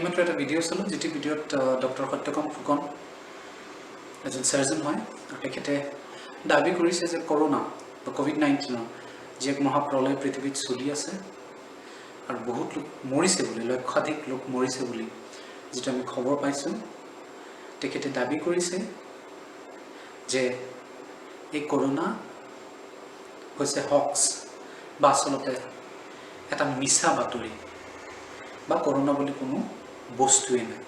এইমাত্ৰ এটা ভিডিঅ' চালোঁ যিটো ভিডিঅ'ত ডক্টৰ সত্যকাম ফুকন এজন চাৰ্জন হয় আৰু তেখেতে দাবী কৰিছে যে কৰোনা বা COVID-19 যি এক মহাপ্ৰলয় পৃথিৱীত চলি আছে আৰু বহুত লোক মৰিছে বুলি লক্ষাধিক লোক মৰিছে বুলি যিটো আমি খবৰ পাইছোঁ তেখেতে দাবী কৰিছে যে এই কৰোনা হৈছে হক্স বা আচলতে এটা মিছা বাতৰি বা কৰোনা বুলি কোনো বস্তুৱেই নাই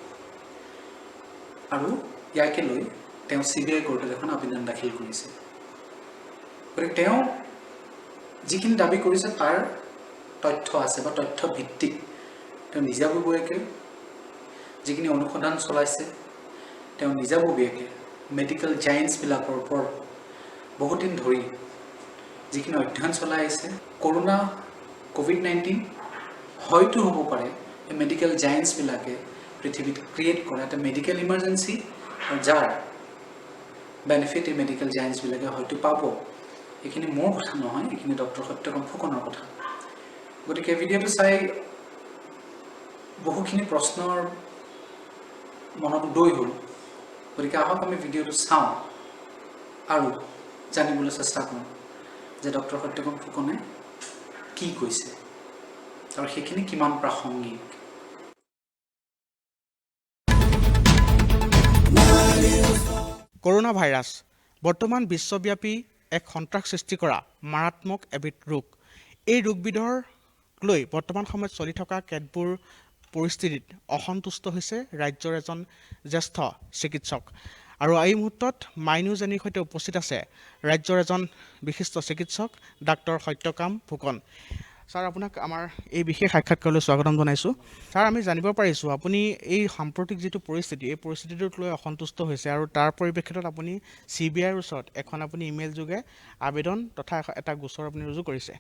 আৰু ইয়াকে লৈ তেওঁ CBI কোৰ্টত এখন আবেদন দাখিল কৰিছে গতিকে তেওঁ যিখিনি দাবী কৰিছে তাৰ তথ্য আছে বা তথ্য ভিত্তিক তেওঁ নিজাববীয়াকৈ যিখিনি অনুসন্ধান চলাইছে তেওঁ নিজাববীয়াকৈ মেডিকেল জায়েন্টছবিলাকৰ ওপৰত বহুত দিন ধৰি যিখিনি অধ্যয়ন চলাই আহিছে কৰোনা COVID-19 হয়তো হ'ব পাৰে এই মেডিকেল জায়েন্টছবিলাকে পৃথিৱীত ক্ৰিয়েট কৰা এটা মেডিকেল ইমাৰ্জেঞ্চি আৰু যাৰ বেনিফিট এই মেডিকেল জায়েন্টছবিলাকে হয়তো পাব এইখিনি মোৰ কথা নহয় এইখিনি ডক্টৰ সত্যকাম ফুকনৰ কথা গতিকে ভিডিঅ'টো চাই বহুখিনি প্ৰশ্নৰ মনত উদয় হ'ল গতিকে আহক আমি ভিডিঅ'টো চাওঁ আৰু জানিবলৈ চেষ্টা কৰোঁ যে ডক্টৰ সত্যকাম ফুকনে কি কৈছে আৰু সেইখিনি কিমান প্ৰাসংগিক কৰোনা ভাইৰাছ বৰ্তমান বিশ্বব্যাপী এক সন্ত্ৰাস সৃষ্টি কৰা মাৰাত্মক এবিধ ৰোগ এই ৰোগবিধৰ লৈ বৰ্তমান সময়ত চলি থকা কেতবোৰ পৰিস্থিতিত অসন্তুষ্ট হৈছে ৰাজ্যৰ এজন জ্যেষ্ঠ চিকিৎসক আৰু এই মুহূৰ্তত মাইনুজেনিৰ সৈতে উপস্থিত আছে ৰাজ্যৰ এজন বিশিষ্ট চিকিৎসক ডাক্তৰ সত্যকাম ফুকন ছাৰ আপোনাক আমাৰ এই বিশেষ সাক্ষাৎকাৰলৈ স্বাগতম জনাইছোঁ ছাৰ আমি জানিব পাৰিছোঁ আপুনি এই সাম্প্ৰতিক যিটো পৰিস্থিতি এই পৰিস্থিতিটোক লৈ অসন্তুষ্ট হৈছে আৰু তাৰ পৰিপ্ৰেক্ষিতত আপুনি CBIৰ ওচৰত এখন আপুনি ইমেইল যোগে আবেদন তথা এটা গোচৰ আপুনি ৰুজু কৰিছে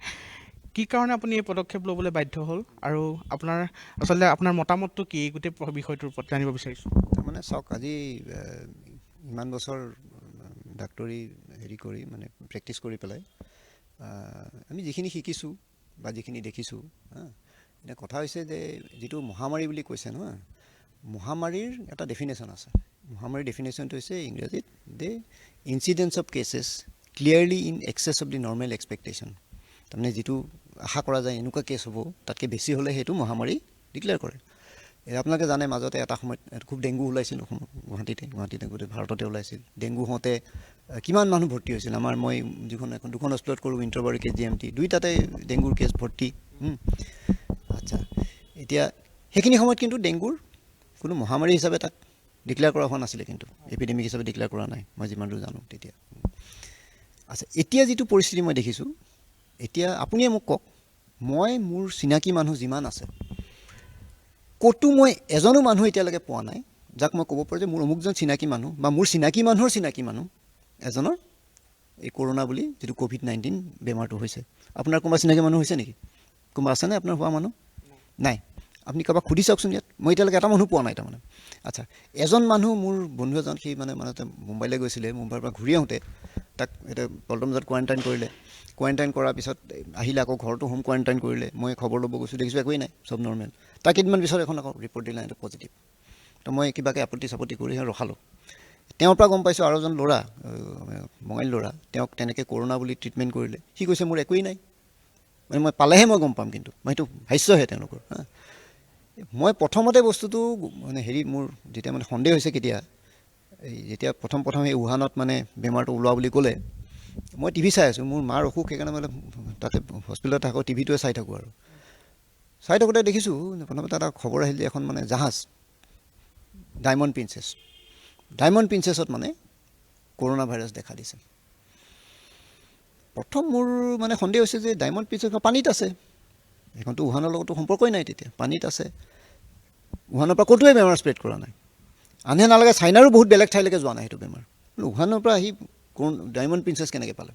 কি কাৰণে আপুনি এই পদক্ষেপ ল'বলৈ বাধ্য হ'ল আৰু আপোনাৰ আচলতে আপোনাৰ মতামতটো কি গোটেই বিষয়টোৰ ওপৰত জানিব বিচাৰিছোঁ মানে চাওক আজি ইমান বছৰ ডাক্তৰী হেৰি কৰি মানে প্ৰেক্টিছ কৰি পেলাই আমি যিখিনি শিকিছোঁ বা যিখিনি দেখিছোঁ এতিয়া কথা হৈছে যে যিটো মহামাৰী বুলি কৈছে নহয় মহামাৰীৰ এটা ডেফিনেশ্যন আছে মহামাৰীৰ ডেফিনেশ্যনটো হৈছে ইংৰাজীত the incidence of cases clearly in excess of the normal expectation তাৰমানে যিটো আশা কৰা যায় এনেকুৱা কেছ হ'ব তাতকৈ বেছি হ'লে সেইটো মহামাৰী ডিক্লেয়াৰ কৰে আপোনালোকে জানে মাজতে এটা সময়ত খুব ডেংগু ওলাইছিল গুৱাহাটীতে গোটেই ভাৰততে ওলাইছিল ডেংগু হওঁতে কিমান মানুহ ভৰ্তি হৈছিল আমাৰ মই দুখন হস্পিটেলত কৰোঁ ইণ্টাৰবাৰী KGMT দুইটাতে ডেংগুৰ কেছ ভৰ্তি আচ্ছা এতিয়া সেইখিনি সময়ত কিন্তু ডেংগুৰ কোনো মহামাৰী হিচাপে তাক ডিক্লেয়াৰ কৰা হোৱা নাছিলে কিন্তু এপিডেমিক হিচাপে ডিক্লেয়াৰ কৰা নাই মই যিমান দূৰ জানো তেতিয়া আচ্ছা এতিয়া যিটো পৰিস্থিতি মই দেখিছোঁ এতিয়া আপুনিয়ে মোক কওক মই মোৰ চিনাকি মানুহ যিমান আছে ক'তো মই এজনো মানুহ এতিয়ালৈকে পোৱা নাই যাক মই ক'ব পাৰোঁ যে মোৰ অমুকজন চিনাকি মানুহ বা মোৰ চিনাকি মানুহৰ চিনাকি মানুহ এজনৰ এই কৰোনা বুলি যিটো COVID-19 বেমাৰটো হৈছে আপোনাৰ কোনোবা চিনাকি মানুহ হৈছে নেকি কোনোবা আছেনে আপোনাৰ হোৱা মানুহ নাই আপুনি কাৰোবাক সুধি চাওকচোন ইয়াত মই এতিয়ালৈকে এটা মানুহ পোৱা নাই তাৰমানে আচ্ছা এজন মানুহ মোৰ বন্ধু এজন সি মানে মুম্বাইলৈ গৈছিলে মুম্বাইৰ পৰা ঘূৰি আহোঁতে তাক এতিয়া পল্টন বজাৰত কোৱাৰেণ্টাইন কৰাৰ পিছত আহিলে আকৌ ঘৰতো হোম কোৱাৰেণ্টাইন কৰিলে মই খবৰ ল'ব গৈছোঁ দেখিছোঁ একোৱেই নাই চব নৰ্মেল তাৰ কেইদিনমান পিছত এখন আকৌ ৰিপৰ্ট দিলে এইটো পজিটিভ তো মই কিবাকৈ আপত্তি কৰি ৰখালোঁ তেওঁৰ পৰা গম পাইছোঁ আৰু এজন ল'ৰা বঙালী ল'ৰা তেওঁক তেনেকৈ কৰোনা বুলি ট্ৰিটমেণ্ট কৰিলে সি কৈছে মোৰ একোৱেই নাই মানে মই পালেহে মই গম পাম কিন্তু মই সেইটো ভাষ্যহে তেওঁলোকৰ মই প্ৰথমতে বস্তুটো মানে মোৰ যেতিয়া মানে সন্দেহ হৈছে কেতিয়া এই যেতিয়া প্ৰথম সেই উহানত মানে বেমাৰটো ওলোৱা বুলি ক'লে মই টিভি চাই আছোঁ মোৰ মাৰ অসুখ সেইকাৰণে মানে তাতে হস্পিটেলত থাকোঁ টিভিটোৱে চাই থাকোঁ আৰু চাই থাকোঁতে দেখিছোঁ প্ৰথমতে এটা খবৰ আহিল যে এখন মানে জাহাজ ডায়মণ্ড প্ৰিন্সেছত মানে কৰোনা ভাইৰাছ দেখা দিছে প্ৰথম মোৰ মানে সন্দেহ হৈছে যে ডায়মণ্ড প্ৰিন্সেছ পানীত আছে সেইখনতো উহানৰ লগতো সম্পৰ্কই নাই তেতিয়া পানীত আছে উহানৰ পৰা ক'তোৱে বেমাৰ স্প্ৰেড কৰা নাই আনহে নালাগে চাইনাৰো বহুত বেলেগ ঠাইলৈকে যোৱা নাই সেইটো বেমাৰ উহানৰ পৰা আহি ডায়মণ্ড প্ৰিন্সেছ কেনেকৈ পালে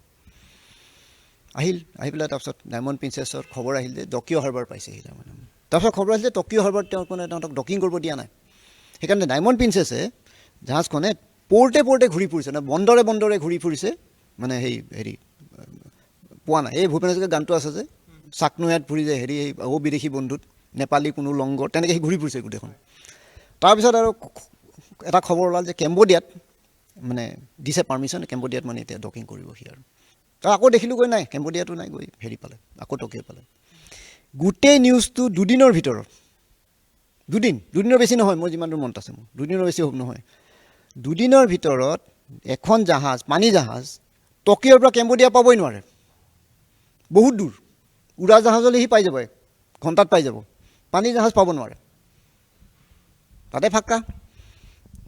আহি পেলাই তাৰপিছত ডায়মণ্ড প্ৰিন্সেছৰ খবৰ আহিল যে টকিঅ' হাৰ্বাৰ পাইছেহি তাৰমানে তাৰপিছত খবৰ আহিল যে টকিঅ' হাৰ্বাৰত তেওঁক ডকিং কৰিব দিয়া নাই সেইকাৰণে ডায়মণ্ড প্ৰিন্সেছে জাহাজখনে পৰ্টে ঘূৰি ফুৰিছে নে বন্দৰে ঘূৰি ফুৰিছে মানে হেৰি পোৱা নাই এই ভূপেন হাজৰিকাৰ গানটো আছে যে চাকনৈয়াত ফুৰি যে অ বিদেশী বন্ধুত নেপালী কোনো লংগৰ তেনেকৈ ঘূৰি ফুৰিছে গোটেইখন তাৰপিছত আৰু এটা খবৰ ওলাল যে কেম্বোডিয়াত মানে দিছে পাৰ্মিশ্যন, কেম্বোডিয়াত মানে এতিয়া ডকিং কৰিব সি আৰু তাৰ আকৌ দেখিলোঁ গৈ নাই, কেম্বোডিয়াটো নাই, গৈ হেৰি পালে, আকৌ টকিঅ' পালে। গোটেই নিউজটো দুদিনৰ ভিতৰত, দুদিনৰ বেছি নহয়, মোৰ যিমান দূৰ মনত আছে, মোৰ দুদিনৰ বেছি নহয়, দুদিনৰ ভিতৰত এখন জাহাজ, পানী জাহাজ টকিঅ'ৰ পৰা কেম্বোডিয়া পাবই নোৱাৰে, বহুত দূৰ। উৰাজাহাজলৈ সি পাই যাব, ঘণ্টাত পাই যাব, পানী জাহাজ পাব নোৱাৰে, তাতে ফাক্কা।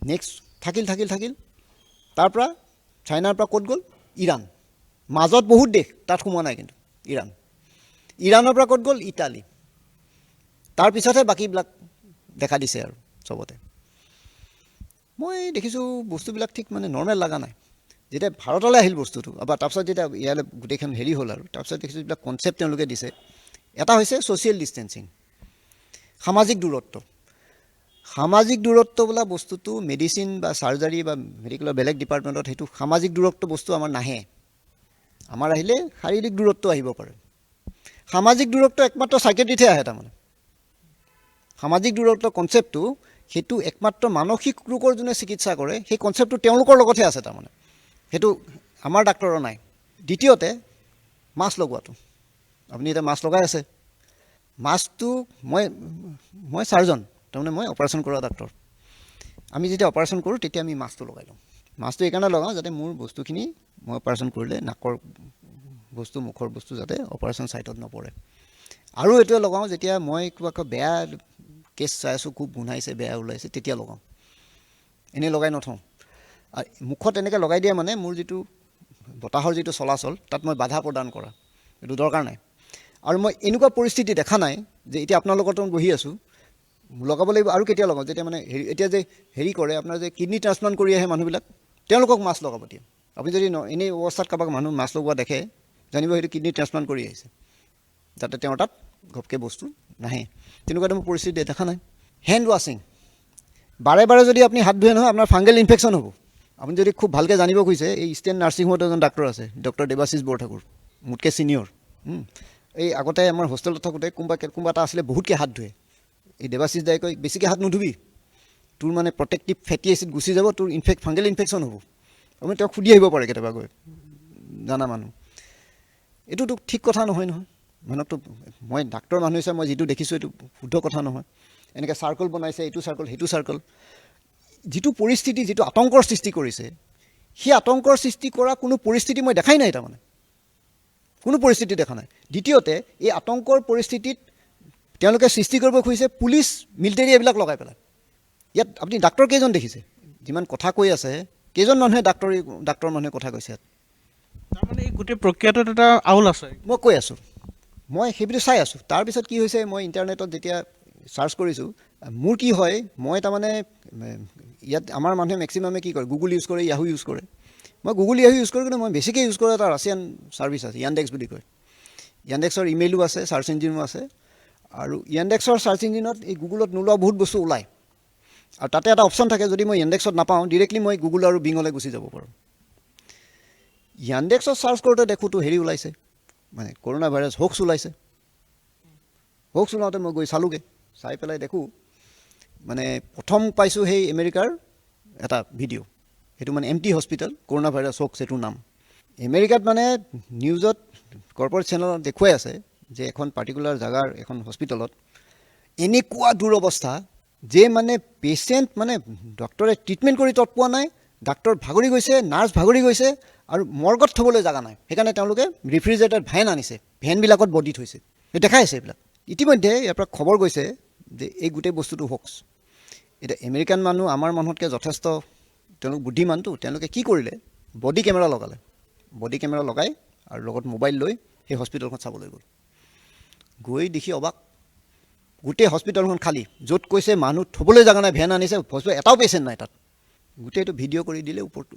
নেক্সট থাকিল, তাৰপৰা চাইনাৰ পৰা ক'ত গ'ল, ইৰাণ, মাজত বহুত দেশ, তাত সোমোৱা নাই কিন্তু ইৰাণৰ পৰা ক'ত গ'ল, ইটালী, তাৰপিছতহে বাকীবিলাক দেখা দিছে আৰু চবতে। মই দেখিছোঁ বস্তুবিলাক ঠিক মানে নৰ্মেল লগা নাই। যেতিয়া ভাৰতলৈ আহিল বস্তুটো, তাৰপিছত যেতিয়া ইয়ালৈ গোটেইখন হেৰি হ'ল আৰু তাৰপিছত দেখিছোঁ যিবিলাক কনচেপ্ট তেওঁলোকে দিছে, এটা হৈছে ছ'চিয়েল ডিষ্টেঞ্চিং, সামাজিক দূৰত্ব। সামাজিক দূৰত্ব বোলা বস্তুটো মেডিচিন বা চাৰ্জাৰী বা মেডিকেলৰ বেলেগ ডিপাৰ্টমেণ্টত সেইটো সামাজিক দূৰত্ব বস্তু আমাৰ নাহে। আমাৰ আহিলে শাৰীৰিক দূৰত্ব আহিব পাৰে। সামাজিক দূৰত্ব একমাত্ৰ চাইকেট্ৰিতহে আহে। তাৰমানে সামাজিক দূৰত্ব কনচেপ্টটো সেইটো একমাত্ৰ মানসিক ৰোগৰ যোনে চিকিৎসা কৰে, সেই কনচেপ্টটো তেওঁলোকৰ লগতহে আছে। তাৰমানে সেইটো আমাৰ ডাক্তৰৰ নাই। দ্বিতীয়তে মাস্ক লগোৱাটো, আপুনি এতিয়া মাস্ক লগাই আছে, মাস্কটো মই চাৰ্জন, তাৰমানে মই অপাৰেশ্যন কৰা ডাক্তৰ। আমি যেতিয়া অপাৰেশ্যন কৰোঁ তেতিয়া আমি মাস্কটো লগাই লওঁ। মাস্কটো এইকাৰণে লগাওঁ যাতে মোৰ বস্তুখিনি মই অপাৰেশ্যন কৰিলে নাকৰ বস্তু, মুখৰ বস্তু যাতে অপাৰেশ্যন চাইটত নপৰে। আৰু এইটোৱে লগাওঁ যেতিয়া মই কিবা বেয়া কেছ চাই আছোঁ, খুব গোন্ধাইছে, বেয়া ওলাইছে, তেতিয়া লগাওঁ, এনেই লগাই নথওঁ। আৰু মুখত এনেকৈ লগাই দিয়ে মানে মোৰ যিটো বতাহৰ যিটো চলাচল, তাত মই বাধা প্ৰদান কৰা, এইটো দৰকাৰ নাই। আৰু মই এনেকুৱা পৰিস্থিতি দেখা নাই যে এতিয়া আপোনাৰ লগতো বহি আছোঁ, লগাব লাগিব। আৰু কেতিয়া লগাওঁ, যেতিয়া মানে এতিয়া যে হেৰি কৰে, আপোনাৰ যে কিডনী ট্ৰান্সপ্লাণ্ট কৰি আহে মানুহবিলাক, তেওঁলোকক মাস্ক লগাব দিয়ে। আপুনি যদি এনেই অৱস্থাত কাৰোবাক মানুহ মাস্ক লগোৱা দেখে, জানিব সেইটো কিডনী ট্ৰান্সপ্লাণ্ট কৰি আহিছে, যাতে তেওঁৰ তাত ঘপকৈ বস্তু নাহে। তেনেকুৱাটো মোৰ পৰিস্থিতি দেখা নাই। হেণ্ড ৱাশ্বিং, বাৰে বাৰে যদি আপুনি হাত ধুৱে নহয়, আপোনাৰ ফাংগেল ইনফেকশ্যন হ'ব। আপুনি যদি খুব ভালকৈ জানিব খুজিছে, এই ইষ্টাৰ্ণ নাৰ্ছিং হোমত এজন ডাক্তৰ আছে, ডক্টৰ দেৱাশিষ বৰঠাকুৰ, মোতকৈ ছিনিয়ৰ। এই আগতে আমাৰ হোষ্টেলত থাকোঁতে কোনোবা এটা আছিলে বহুতকৈ হাত ধুৱে। এই দেৱাশিষ দাই কয়, বেছিকৈ হাত নুধুবি, তোৰ মানে প্ৰটেক্টিভ ফেটি এচিড গুচি যাব, তোৰ ফাংগেল ইনফেকশ্যন হ'ব। আপুনি তেওঁক সুধি আহিব পাৰে কেতিয়াবা গৈ, জানা মানুহ। এইটোতো ঠিক কথা নহয়। মানুহকতো মই ডাক্তৰ মানুহ হিচাপে মই যিটো দেখিছোঁ এইটো শুদ্ধ কথা নহয়। এনেকৈ চাৰ্কল বনাইছে, এইটো চাৰ্কল, সেইটো চাৰ্কল, যিটো পৰিস্থিতি, যিটো আতংকৰ সৃষ্টি কৰিছে, সেই আতংকৰ সৃষ্টি কৰা কোনো পৰিস্থিতি মই দেখাই নাই। তাৰমানে কোনো পৰিস্থিতি দেখা নাই। দ্বিতীয়তে এই আতংকৰ পৰিস্থিতিত তেওঁলোকে সৃষ্টি কৰিব খুজিছে পুলিচ, মিলিটেৰী এইবিলাক লগাই পেলাই। ইয়াত আপুনি ডাক্তৰ কেইজন দেখিছে? যিমান কথা কৈ আছে, কেইজন মানুহে ডাক্তৰ মানুহে কথা কৈছে ইয়াত? তাৰমানে এই গোটেই প্ৰক্ৰিয়াটোত এটা আউল আছে। মই কৈ আছোঁ, মই সেইবিলাক চাই আছোঁ। তাৰপিছত কি হৈছে, মই ইণ্টাৰনেটত যেতিয়া চাৰ্চ কৰিছোঁ, মোৰ কি হয়, মই তাৰমানে ইয়াত আমাৰ মানুহে মেক্সিমামে কি কৰে, গুগল ইউজ কৰে, য়াহু ইউজ কৰে। মই গুগল য়াহু ইউজ কৰোঁ, কিন্তু মই বেছিকৈ ইউজ কৰোঁ এটা ৰাছিয়ান ছাৰ্ভিচ আছে, য়াণ্ডেক্স বুলি কয়। য়াণ্ডেক্সৰ ইমেইলো আছে, ছাৰ্চ ইঞ্জিনো আছে। আৰু য়াণ্ডেক্সৰ ছাৰ্চ ইঞ্জিনত এই গুগলত নোলোৱা বহুত বস্তু ওলায়। আৰু তাতে এটা অপশ্যন থাকে, যদি মই য়াণ্ডেক্সত নাপাওঁ, ডিৰেক্টলি মই গুগল আৰু বিঙলৈ গুচি যাব পাৰোঁ। য়াণ্ডেক্সত ছাৰ্চ কৰোঁতে দেখোঁতো হেৰি ওলাইছে, মানে কৰোণা ভাইৰাছ হোক্স ওলাইছে। হোক্স ওলাওঁতে মই গৈ চালোগৈ, চাই পেলাই দেখোঁ মানে প্ৰথম পাইছোঁ সেই আমেৰিকাৰ এটা ভিডিঅ', সেইটো মানে empty hospital, corona virus hoax সেইটো নাম। আমেৰিকাত মানে নিউজত কৰ্পৰেট চেনেলত দেখুৱাই আছে যে এখন পাৰ্টিকুলাৰ জেগাৰ এখন হস্পিটেলত এনেকুৱা দুৰৱস্থা যে মানে পেচেণ্ট মানে ডক্টৰে ট্ৰিটমেণ্ট কৰি তৎ পোৱা নাই, ডাক্তৰ ভাগৰি গৈছে, নাৰ্ছ ভাগৰি গৈছে, আৰু মৰ্গত থ'বলৈ জেগা নাই। সেইকাৰণে তেওঁলোকে ৰেফ্ৰিজাৰেটেড ভেন আনিছে, ভেনবিলাকত বডি থৈছে। দেখাই আছে এইবিলাক। ইতিমধ্যে ইয়াৰ পৰা খবৰ গৈছে যে এই গোটেই বস্তুটো হোক্স। এতিয়া আমেৰিকান মানুহ আমাৰ মানুহতকৈ যথেষ্ট তেওঁলোক বুদ্ধিমানটো, তেওঁলোকে কি কৰিলে, বডি কেমেৰা লগালে। বডি কেমেৰা লগাই আৰু লগত মোবাইল লৈ সেই হস্পিটেলখন চাবলৈ গৈ দেখি অবাক, গোটেই হস্পিটেলখন খালী। য'ত কৈছে মানুহ থ'বলৈ জেগা নাই, ভেন আনিছে, হস্পিটেল এটাও পেচেণ্ট নাই তাত। গোটেইটো ভিডিঅ' কৰি দিলে ওপৰত,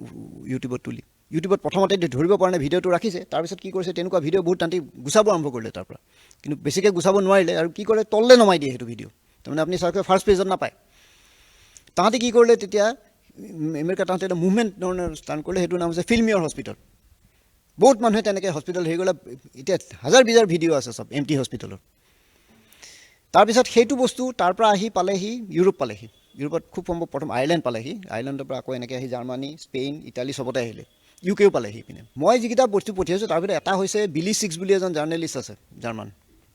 ইউটিউবত তুলি। ইউটিউবত প্ৰথমতে ধৰিব পৰা নাই, ভিডিঅ'টো ৰাখিছে। তাৰপিছত কি কৰিছে, তেনেকুৱা ভিডিঅ' বহুত তান্তি গুচাব আৰম্ভ কৰিলে তাৰ পৰা, কিন্তু বেছিকৈ গুচাব নোৱাৰিলে। আৰু কি কৰে, তললৈ নমাই দিয়ে সেইটো ভিডিঅ', তাৰমানে আপুনি চাৰ্চকৈ ফাৰ্ষ্ট পেজত নাপায়। তাহাঁতে কি কৰিলে তেতিয়া, আমেৰিকা তাহাঁতে এটা মুভমেণ্ট ধৰণৰ ষ্টাৰ্ট কৰিলে, সেইটো নাম হৈছে ফিল্ম ইয়ৰ হস্পিটেল। বহুত মানুহে তেনেকৈ হস্পিটেল হেৰি কৰিলে। এতিয়া হাজাৰ বিজাৰ ভিডিঅ' আছে চব এমটি হস্পিটেলৰ। তাৰপিছত সেইটো বস্তু তাৰ পৰা আহি পালেহি ইউৰোপ পালেহি। ইউৰোপত খুব সম্ভৱ প্ৰথম আয়াৰলেণ্ড পালেহি, আয়াৰলেণ্ডৰ পৰা আকৌ এনেকৈ আহি জাৰ্মানী, স্পেইন, ইটালী চবতে আহিলে, ইউকেও পালেহি পিনে। মই যিকেইটা বস্তু পঠিয়াইছোঁ তাৰ ভিতৰত এটা হৈছে বিলি ছিক্স বুলি এজন জাৰ্নেলিষ্ট আছে জাৰ্মান,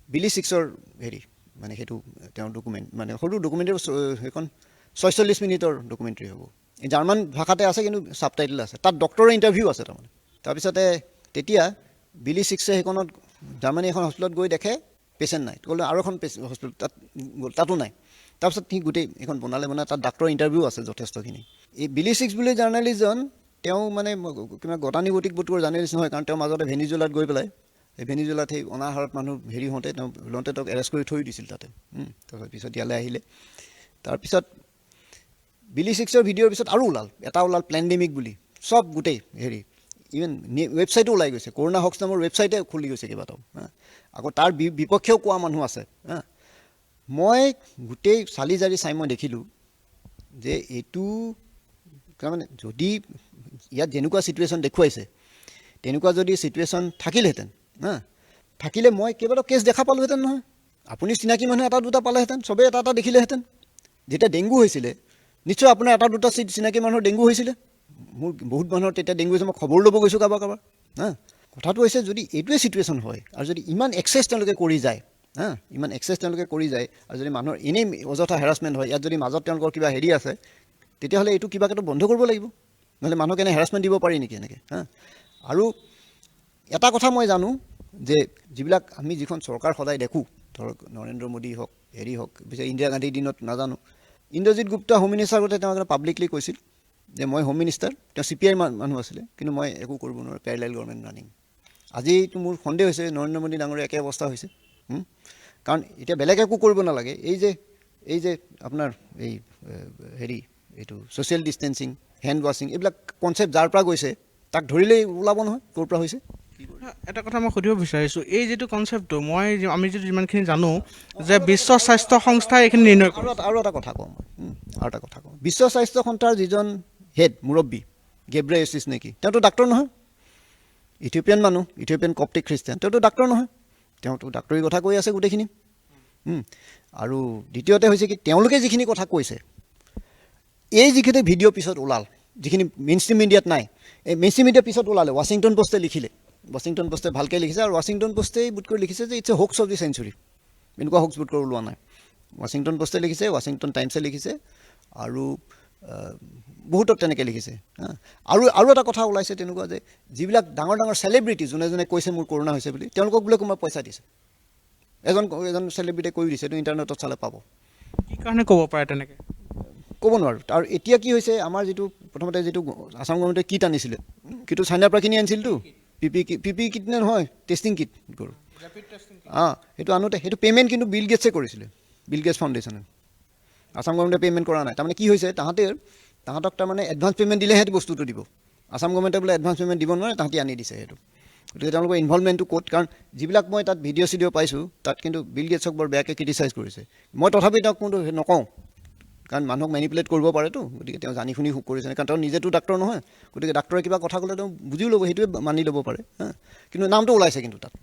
বিলি ছিক্সৰ হেৰি মানে সেইটো তেওঁৰ ডকুমেণ্ট, মানে সৰু ডকুমেণ্টাৰী, সেইখন 46 মিনিটৰ ডকুমেণ্টাৰী হ'ব, এই জাৰ্মান ভাষাতে আছে কিন্তু ছাবটাইটেল আছে, তাত ডক্টৰৰ ইণ্টাৰভিউ আছে তাৰমানে। তাৰপিছতে তেতিয়া বিলি ছিক্সে সেইখনত জাৰ্মানী এখন হস্পিটেলত গৈ দেখে পেচেণ্ট নাই, ক'লে আৰু এখন হস্পিটেল তাত গ'ল, তাতো নাই। তাৰপিছত সি গোটেই এইখন বনালে তাত ডাক্তৰৰ ইণ্টাৰভিউ আছে যথেষ্টখিনি। এই বিলি ছিক্স বুলি জাৰ্নেলিষ্টজন তেওঁ মানে কিবা গতানুগতিক বোধকৰ জাৰ্নেলিষ্ট নহয়, কাৰণ তেওঁ মাজতে ভেনিজুৱেলাত গৈ পেলাই এই ভেনিজুৱেলাত সেই অনাহাৰত মানুহ হেৰি হওঁতে তেওঁ তেওঁক এৰেষ্ট কৰি থৈ দিছিল তাতে। তাৰপিছত পিছত ইয়ালৈ আহিলে। তাৰপিছত বিলি ছিক্সৰ ভিডিঅ'ৰ পিছত আৰু এটা ওলাল প্লেণ্ডেমিক বুলি, চব গোটেই হেৰি, ইভেন ৱেবছাইটো ওলাই গৈছে, কৰোণা হক্স নামৰ ৱেবছাইটে খুলি গৈছে কেইবাটাও। আকৌ তাৰ বিপক্ষেও কোৱা মানুহ আছে। মই গোটেই চালি জাৰি চাই মই দেখিলোঁ যে এইটো তাৰমানে যদি ইয়াত যেনেকুৱা ছিটুৱেশ্যন দেখুৱাইছে তেনেকুৱা যদি ছিটুৱেশ্যন থাকিলহেঁতেন, থাকিলে মই কেইবাটাও কেছ দেখা পালোহেঁতেন নহয়। আপুনি চিনাকি মানুহ এটা দুটা পালেহেঁতেন, চবেই এটা এটা দেখিলেহেঁতেন। যেতিয়া ডেংগু হৈছিলে নিশ্চয় আপোনাৰ এটা দুটা চিনাকি মানুহৰ ডেংগু হৈছিলে, মোৰ বহুত মানুহৰ তেতিয়া ডেংগু হৈছে, মই খবৰ ল'ব গৈছোঁ কাৰোবাৰ। কথাটো হৈছে যদি এইটোৱে ছিটুৱেশ্যন হয় আৰু যদি ইমান এক্সেছ তেওঁলোকে কৰি যায়, ইমান এক্সেছ তেওঁলোকে কৰি যায়, আৰু যদি মানুহৰ এনেই অযথা হেৰাছমেণ্ট হয়, ইয়াত যদি মাজত তেওঁলোকৰ কিবা হেৰি আছে, তেতিয়াহ'লে এইটো কিবাকেতো বন্ধ কৰিব লাগিব, নহ'লে মানুহক এনে হেৰাছমেণ্ট দিব পাৰি নেকি এনেকৈ। আৰু এটা কথা মই জানো যে যিবিলাক আমি যিখন চৰকাৰ সদায় দেখোঁ, ধৰক নৰেন্দ্ৰ মোদী হওক, হেৰি হওক, পিছে ইন্দিৰা গান্ধীৰ দিনত নাজানো, ইন্দ্ৰজিৎ গুপ্তা হোম মিনিষ্টাৰ আগতে তেওঁ পাব্লিকলি কৈছিল যে মই হোম মিনিষ্টাৰ, তেওঁ CPI মানুহ আছিলে, কিন্তু মই একো কৰিব নোৱাৰোঁ, পেৰেলাল গভৰ্ণমেণ্ট ৰানিং। আজিতো মোৰ সন্দেহ হৈছে নৰেন্দ্ৰ মোদী ডাঙৰীয়া একে অৱস্থা হৈছে। কাৰণ এতিয়া বেলেগ একো কৰিব নালাগে, এই যে আপোনাৰ এই হেৰি এইটো ছ'চিয়েল ডিষ্টেঞ্চিং, হেণ্ড ৱাশ্বিং, এইবিলাক কনচেপ্ট যাৰ পৰা গৈছে তাক ধৰিলেই ওলাব নহয় ক'ৰ পৰা হৈছে। এটা কথা মই সুধিব বিচাৰিছোঁ, এই যিটো কনচেপ্টটো আমি যিটো যিমানখিনি জানো যে বিশ্ব স্বাস্থ্য সংস্থাই এইখিনি নিৰ্ণয় কৰে। আৰু এটা কথা কওঁ বিশ্ব স্বাস্থ্য সংস্থাৰ যিজন হেড মুৰব্বী গেব্ৰেয়েছাছ নেকি, তেওঁতো ডাক্তৰ নহয়, ইথিঅপিয়ান মানুহ, ইথিঅপিয়ান কপ্টিক খ্ৰীষ্টিয়ান, তেওঁতো ডাক্তৰ নহয়, তেওঁতো ডাক্তৰী কথা কৈ আছে গোটেইখিনি। আৰু দ্বিতীয়তে হৈছে কি, তেওঁলোকে যিখিনি কথা কৈছে, এই যিখিনি ভিডিঅ' পিছত ওলাল, যিখিনি মেইন ষ্ট্ৰীম মিডিয়াত নাই, এই মেইন ষ্ট্ৰীম মিডিয়াৰ পিছত ওলালে, ৱাশ্বিংটন পোষ্টে লিখিলে, ৱাশ্বিংটন পোষ্টে ভালকৈ লিখিছে, আৰু ৱাশ্বিংটন পোষ্টেই বোধ কৰি লিখিছে যে it's a hoax of the century, এনেকুৱা হোক্স বোধ কৰি ওলোৱা নাই। ৱাশ্বিংটন পোষ্টে লিখিছে, ৱাশ্বিংটন টাইমছে লিখিছে, আৰু বহুতত তেনেকৈ লিখিছে। আৰু এটা কথা ওলাইছে তেনেকুৱা যে যিবিলাক ডাঙৰ ডাঙৰ চেলিব্ৰিটি যোনে কৈছে মোৰ কৰোণা হৈছে বুলি, তেওঁলোকক বোলে কোনোবা পইচা দিছে। এজন চেলিব্ৰিটিয়ে কৈ দিছে, এইটো ইণ্টাৰনেটত চালে পাব। কি কাৰণে ক'ব পাৰে তেনেকৈ ক'ব নোৱাৰোঁ। আৰু এতিয়া কি হৈছে, আমাৰ যিটো প্ৰথমতে যিটো আছাম গভৰ্ণমেণ্টে কিট আনিছিলে, কিটটো চাইনাৰ পৰা কিনি আনিছিলতো, PPE কিট নে নহয়, টেষ্টিং কিট কৰোঁ, সেইটো আনোতে সেইটো পে'মেণ্ট কিন্তু বিল গেটছে কৰিছিলে, বিল গেটছ ফাউণ্ডেশ্যনে। আছাম গভৰ্ণমেণ্টে পে'মেণ্ট কৰা নাই। তাৰমানে কি হৈছে, তাহাঁতক তাৰমানে এডভান্স পে'মেণ্ট দিলেহে বস্তুটো দিব। আছাম গভৰ্ণমেণ্টে বোলে এডভান্স পে'মেণ্ট দিব নোৱাৰে, তাহাঁতি আনি দিছে সেইটো। গতিকে তেওঁলোকৰ ইনভলভমেণ্টটো ক'ত, কাৰণ যিবিলাক মই তাত ভিডিঅ' পাইছোঁ, তাত কিন্তু বিল গেটছক বৰ বেয়াকৈ ক্ৰিটিচাইজ কৰিছে। মই তথাপি তেওঁক কিন্তু নকওঁ, কাৰণ মানুহক মেনিপুলেট কৰিব পাৰেতো, গতিকে তেওঁ জানি শুনি কৰিছে, কাৰণ তেওঁ নিজেতো ডাক্তৰ নহয়, গতিকে ডাক্তৰে কিবা কথা ক'লে তেওঁ বুজিও ল'ব, সেইটোৱে মানি ল'ব পাৰে। কিন্তু নামটো ওলাইছে কিন্তু তাত।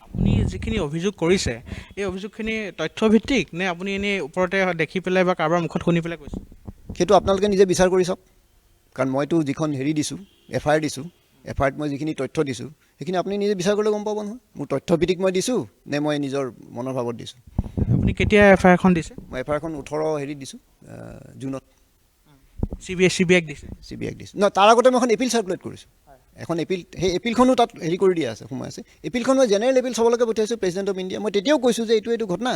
আপুনি যিখিনি অভিযোগ কৰিছে, এই অভিযোগখিনি তথ্যভিত্তিক নে আপুনি এনেই ওপৰতে দেখি পেলাই বা কাৰোবাৰ মুখত শুনি পেলাই কৈছে? সেইটো আপোনালোকে নিজে বিচাৰ কৰি চাওক, কাৰণ মইতো যিখন হেৰি দিছোঁ, FIR দিছোঁ, FIRত মই যিখিনি তথ্য দিছোঁ সেইখিনি আপুনি নিজে বিচাৰ কৰিলে গম পাব নহয়, মোৰ তথ্যভিত্তিক মই দিছোঁ নে মই নিজৰ মনৰ ভাৱত দিছোঁ। আপুনি কেতিয়া FIRখন দিছে? মই FIRখন 18 হেৰিত দিছোঁ, জুনত। CBIক দিছে? CBIক দিছোঁ। নহয়, তাৰ আগতে মই এখন এপিল চাৰ্কুলেট কৰিছোঁ, এখন এপিল, সেই এপিলখনো তাত হেৰি কৰি দিয়া আছে, সোমাই আছে। এপিলখন মই জেনেৰেল এপিল চবলৈকে পঠিয়াইছোঁ, প্ৰেচিডেণ্ট অফ ইণ্ডিয়া। মই তেতিয়াও কৈছোঁ যে এইটো ঘটনা,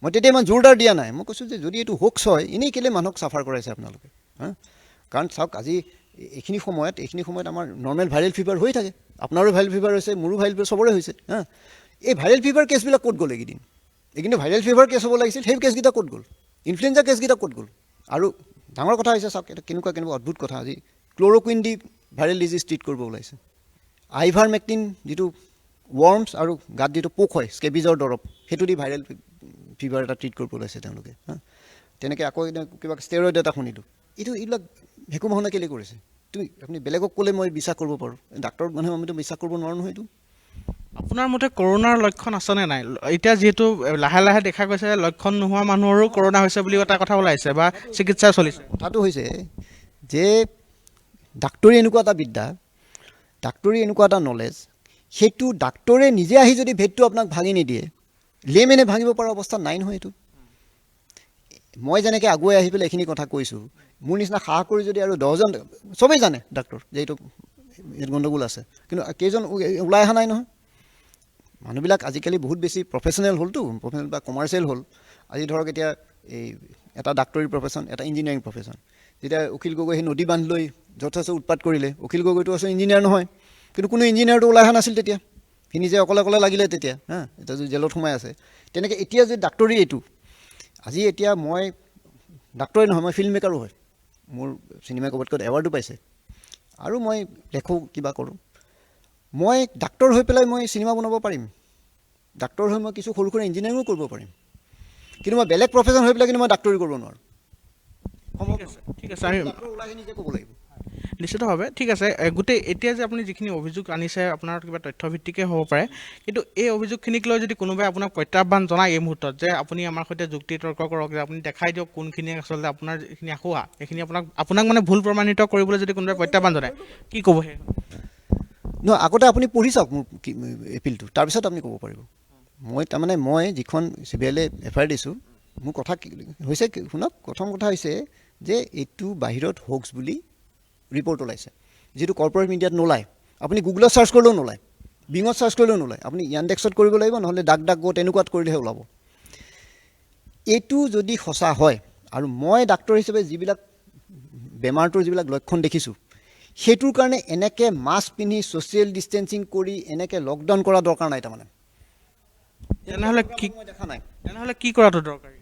মই তেতিয়া ইমান জোৰদাৰ দিয়া নাই, মই কৈছোঁ যে যদি এইটো হোক্স হয়, এনেই কেলৈ মানুহক চাফাৰ কৰাইছে আপোনালোকে। কাৰণ চাওক, আজি এইখিনি সময়ত আমাৰ নৰ্মেল ভাইৰেল ফিভাৰ হৈ থাকে, আপোনাৰো ভাইৰেল ফিভাৰ হৈছে, মোৰো ভাইৰেল ফিভাৰ চবৰে হৈছে। এই ভাইৰেল ফিভাৰ কেছবিলাক ক'ত গ'ল এইকেইদিন? এইখিনি ভাইৰেল ফিভাৰ কেছ হ'ব লাগিছিল, সেই কেছকেইটা ক'ত গ'ল? ইনফ্লুৱেঞ্জা কেছকেইটা ক'ত গ'ল? আৰু ডাঙৰ কথা হৈছে চাওক, এটা কেনেকুৱা অদ্ভুত কথা, আজি ক্ল'ৰকুইন দি ভাইৰেল ডিজিজ ট্ৰিট কৰিব ওলাইছে। আইভাৰমেক্টিন যিটো ৱৰ্মছ আৰু গাত যিটো পোক হয়, স্কেবিজৰ দৰৱ, সেইটো দি ভাইৰেল ফিভাৰ এটা ট্ৰিট কৰিব ওলাইছে তেওঁলোকে। তেনেকৈ আকৌ কিবা ষ্টেৰইড এটা শুনিলোঁ। এইবিলাক ভেকু মাহনা কেলৈ কৰিছে? আপুনি বেলেগক ক'লে মই বিশ্বাস কৰিব পাৰোঁ, ডাক্তৰ মানুহে আমিতো বিশ্বাস কৰিব নোৱাৰোঁ নহয়। এইটো আপোনাৰ মতে কৰোণাৰ লক্ষণ আছেনে নাই? এতিয়া যিহেতু লাহে লাহে দেখা গৈছে লক্ষণ নোহোৱা মানুহৰো কৰোণা হৈছে বুলি এটা কথা ওলাইছে বা চিকিৎসা চলিছে। কথাটো হৈছে যে ডাক্তৰী এনেকুৱা এটা বিদ্যা, ডাক্তৰী এনেকুৱা এটা নলেজ, সেইটো ডাক্তৰে নিজে আহি যদি ভেদটো আপোনাক ভাঙি নিদিয়ে, লেমেনে ভাঙিব পৰা অৱস্থাত নাই নহয় এইটো। মই যেনেকৈ আগুৱাই আহি পেলাই এইখিনি কথা কৈছোঁ, মোৰ নিচিনা সাহস কৰি যদি আৰু 10জন, চবেই জানে ডাক্তৰ যে এইটো গণ্ডগোল আছে, কিন্তু কেইজন ওলাই অহা নাই নহয়। মানুহবিলাক আজিকালি বহুত বেছি প্ৰফেচনেল হ'লতো, প্ৰফেচনেল বা কমাৰ্চিয়েল হ'ল। আজি ধৰক এতিয়া এই এটা ডাক্তৰী প্ৰফেশ্যন, এটা ইঞ্জিনিয়াৰিং প্ৰফেশ্যন। যেতিয়া অখিল গগৈ সেই নদী বান্ধ লৈ যথেষ্ট উৎপাত কৰিলে, অখিল গগৈটো আছে ইঞ্জিনিয়াৰ নহয়, কিন্তু কোনো ইঞ্জিনিয়াৰটো ওলাই অহা নাছিল তেতিয়া, সি নিজে অকলে অকলে লাগিলে তেতিয়া, এতিয়া যদি জেলত সোমাই আছে। তেনেকৈ এতিয়া যদি ডাক্তৰী এইটো, আজি এতিয়া মই ডাক্তৰে নহয়, মই ফিল্ম মেকাৰো হয়, মোৰ চিনেমাই ক'ৰবাত এৱাৰ্ডো পাইছে, আৰু মই লেখোঁ কিবা কৰোঁ। মই ডাক্তৰ হৈ পেলাই মই চিনেমা বনাব পাৰিম, ডাক্তৰ হৈ মই কিছু সৰু সুৰা ইঞ্জিনিয়াৰিঙো কৰিব পাৰিম, কিন্তু মই বেলেগ প্ৰফেশ্যন হৈ পেলাই কিন্তু মই ডাক্তৰী কৰিব নোৱাৰোঁ। ঠিক আছে, আমি ডাক্তৰ ওলাই নিজে ক'ব লাগিব। নিশ্চিতভাৱে ঠিক আছে। গোটেই এতিয়া যে আপুনি যিখিনি অভিযোগ আনিছে আপোনাৰ কিবা তথ্যভিত্তিকে হ'ব পাৰে, কিন্তু এই অভিযোগখিনিক লৈ যদি কোনোবাই আপোনাক প্ৰত্যাহ্বান জনায় এই মুহূৰ্তত যে আপুনি আমাৰ সৈতে যুক্তি তৰ্ক কৰক, যে আপুনি দেখাই দিয়ক কোনখিনি আচলতে আপোনাৰ যিখিনি আখুৱা এইখিনি আপোনাক মানে ভুল প্ৰমাণিত কৰিবলৈ যদি কোনোবাই প্ৰত্যাহ্বান জনায়, কি ক'ব সেই? নহয়, আগতে আপুনি পঢ়ি চাওক মোৰ এপিলটো, তাৰপিছত আপুনি ক'ব পাৰিব। মই যিখন CBI FIR দিছোঁ, মোৰ কথা হৈছে শুনক, প্ৰথম কথা হৈছে যে এইটো বাহিৰত হোক্স বুলি ৰিপৰ্ট ওলাইছে, যিটো কৰ্পৰেট মিডিয়াত নোলায়। আপুনি গুগলত চাৰ্চ কৰিলেও নোলায়, বিঙত চাৰ্চ কৰিলেও নোলায়, আপুনি ইয়াণ্ডেক্সত কৰিব লাগিব, নহ'লে ডাক গো তেনেকুৱাত কৰিলেহে ওলাব। এইটো যদি সঁচা হয়, আৰু মই ডাক্তৰ হিচাপে যিবিলাক বেমাৰটোৰ যিবিলাক লক্ষণ দেখিছোঁ, সেইটোৰ কাৰণে এনেকৈ মাস্ক পিন্ধি ছ'চিয়েল ডিষ্টেঞ্চিং কৰি এনেকৈ লকডাউন কৰা দৰকাৰ নাই। তাৰমানে তেনেহ'লে কি মই দেখা নাই। তেনেহ'লে কি কৰাটো দৰকাৰী?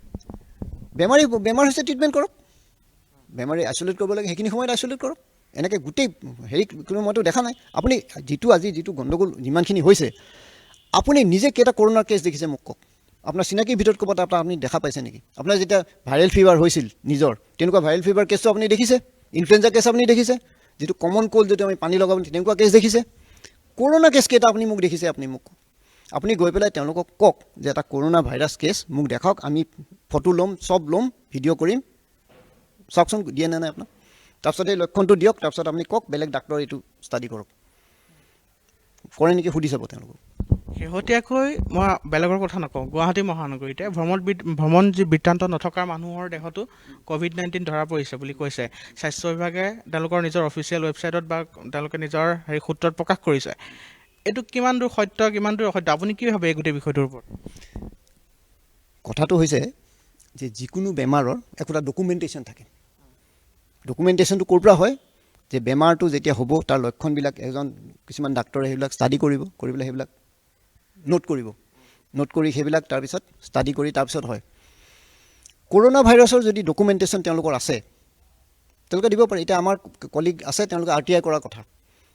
বেমাৰ হৈছে ট্ৰিটমেণ্ট কৰক, বেমাৰী আইচলেট কৰিব লাগে সেইখিনি সময়ত আইচলেট কৰক। এনেকৈ গোটেই কোনো মইতো দেখা নাই। আপুনি যিটো গণ্ডগোল যিমানখিনি হৈছে, আপুনি নিজে কেইটা কৰোণাৰ কেছ দেখিছে মোক কওক। আপোনাৰ চিনাকিৰ ভিতৰত ক'ৰবাত আপুনি দেখা পাইছে নেকি? আপোনাৰ যেতিয়া ভাইৰেল ফিভাৰ হৈছিল নিজৰ, তেনেকুৱা ভাইৰেল ফিভাৰ কেছটো আপুনি দেখিছে? ইনফ্লুৱেঞ্জা কেছ আপুনি দেখিছে? যিটো কমন কোল্ড যদি আমি পানী লগাব, তেনেকুৱা কেছ দেখিছে? কৰোণা কেছ কেইটা আপুনি মোক দেখিছে? আপুনি গৈ পেলাই তেওঁলোকক কওক যে এটা কৰোণা ভাইৰাছ কেছ মোক দেখাওক, আমি ফটো ল'ম, চব ল'ম, ভিডিঅ' কৰিম, চাওকচোন দিয়ে নে নাই আপোনাক। তাৰপিছত এই লক্ষণটো দিয়ক, তাৰপিছত আপুনি কওক বেলেগ ডাক্তৰ এইটো ষ্টাডি কৰক, কৰে নেকি সুধি চাব তেওঁলোকক। শেহতীয়াকৈ মই বেলেগৰ কথা নকওঁ, গুৱাহাটী মহানগৰীতে ভ্ৰমণ বৃত্তান্ত নথকা মানুহৰ দেহতো COVID-19 ধৰা পৰিছে বুলি কৈছে স্বাস্থ্য বিভাগে তেওঁলোকৰ নিজৰ অফিচিয়েল ৱেবছাইটত বা তেওঁলোকে নিজৰ সূত্ৰত প্ৰকাশ কৰিছে। এইটো কিমান দূৰ সত্য, কিমান দূৰ অসত্য, আপুনি কি ভাবে এই গোটেই বিষয়টোৰ ওপৰত? কথাটো হৈছে যে যিকোনো বেমাৰৰ একোটা ডকুমেণ্টেশ্যন থাকে। ডকুমেণ্টেশ্যনটো ক'ৰ পৰা হয়? যে বেমাৰটো যেতিয়া হ'ব তাৰ লক্ষণবিলাক কিছুমান ডাক্তৰে সেইবিলাক ষ্টাডি কৰি পেলাই সেইবিলাক নোট কৰি সেইবিলাক তাৰপিছত ষ্টাডি কৰি তাৰপিছত হয়। কৰোণা ভাইৰাছৰ যদি ডকুমেণ্টেশ্যন তেওঁলোকৰ আছে, তেওঁলোকে দিব পাৰে। এতিয়া আমাৰ কলিগ আছে, তেওঁলোকে RTI কৰাৰ কথা,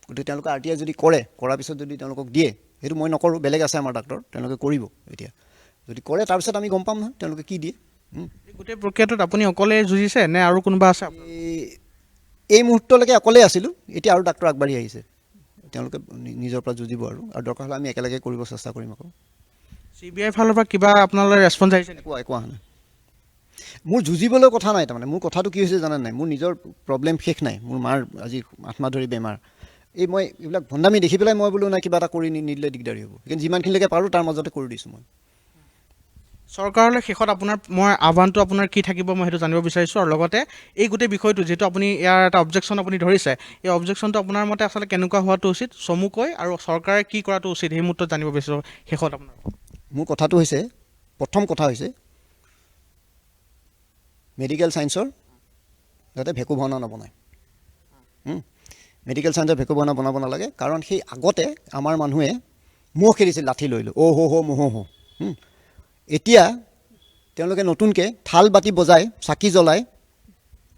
গতিকে তেওঁলোকে RTI যদি কৰাৰ পিছত যদি তেওঁলোকক দিয়ে, সেইটো মই নকৰোঁ, বেলেগ আছে আমাৰ ডাক্তৰ, তেওঁলোকে কৰিব। এতিয়া যদি কৰে তাৰপিছত আমি গম পাম নহয় তেওঁলোকে কি দিয়ে। গোটেই প্ৰক্ৰিয়াটোত আপুনি অকলে যুঁজিছে নে আৰু কোনোবা আছে? এই মুহূৰ্তলৈকে অকলেই আছিলোঁ, এতিয়া আৰু ডাক্তৰ আগবাঢ়ি আহিছে, তেওঁলোকে নিজৰ পৰা যুঁজিব আৰু দৰকাৰ হ'লে আমি একেলগে কৰিব চেষ্টা কৰিম। আকৌ CBI ফালৰ পৰা কিবা আপোনালৈ ৰেছপঞ্চ আহিছে? একো অহা নাই। মোৰ যুঁজিবলৈ কথা নাই। তাৰমানে মোৰ কথাটো কি হৈছে জানে নাই, মোৰ নিজৰ প্ৰব্লেম শেষ নাই। মোৰ মাৰ আজি 8 মাহ ধৰি বেমাৰ। মই এইবিলাক ভণ্ডামি দেখি পেলাই মই বোলো নাই কিবা এটা কৰি নিদিলে দিগদাৰী হ'ব, কিন্তু যিমানখিনিলৈকে পাৰোঁ তাৰ মাজতে কৰি দিছোঁ মই। চৰকাৰলৈ শেষত মই আহ্বানটো আপোনাৰ কি থাকিব মই সেইটো জানিব বিচাৰিছোঁ, আৰু লগতে এই গোটেই বিষয়টো যিহেতু আপুনি ইয়াৰ এটা অবজেকশ্যন আপুনি ধৰিছে, এই অবজেকশ্যনটো আপোনাৰ মতে আচলতে কেনেকুৱা হোৱাটো উচিত চমুকৈ, আৰু চৰকাৰে কি কৰাটো উচিত সেই মুহূৰ্তত জানিব বিচাৰোঁ শেষত আপোনাৰ। মোৰ কথাটো হৈছে, প্ৰথম কথা হৈছে মেডিকেল ছায়েন্সৰ যাতে ভেকু ভাওনা নবনায়। মেডিকেল ছায়েন্সৰ ভেকু ভাওনা বনাব নালাগে, কাৰণ সেই আগতে আমাৰ মানুহে মহ খেলিছিল লাঠি লৈ লৈ, মহ। এতিয়া তেওঁলোকে নতুনকৈ থাল বাতি বজাই চাকি জ্বলাই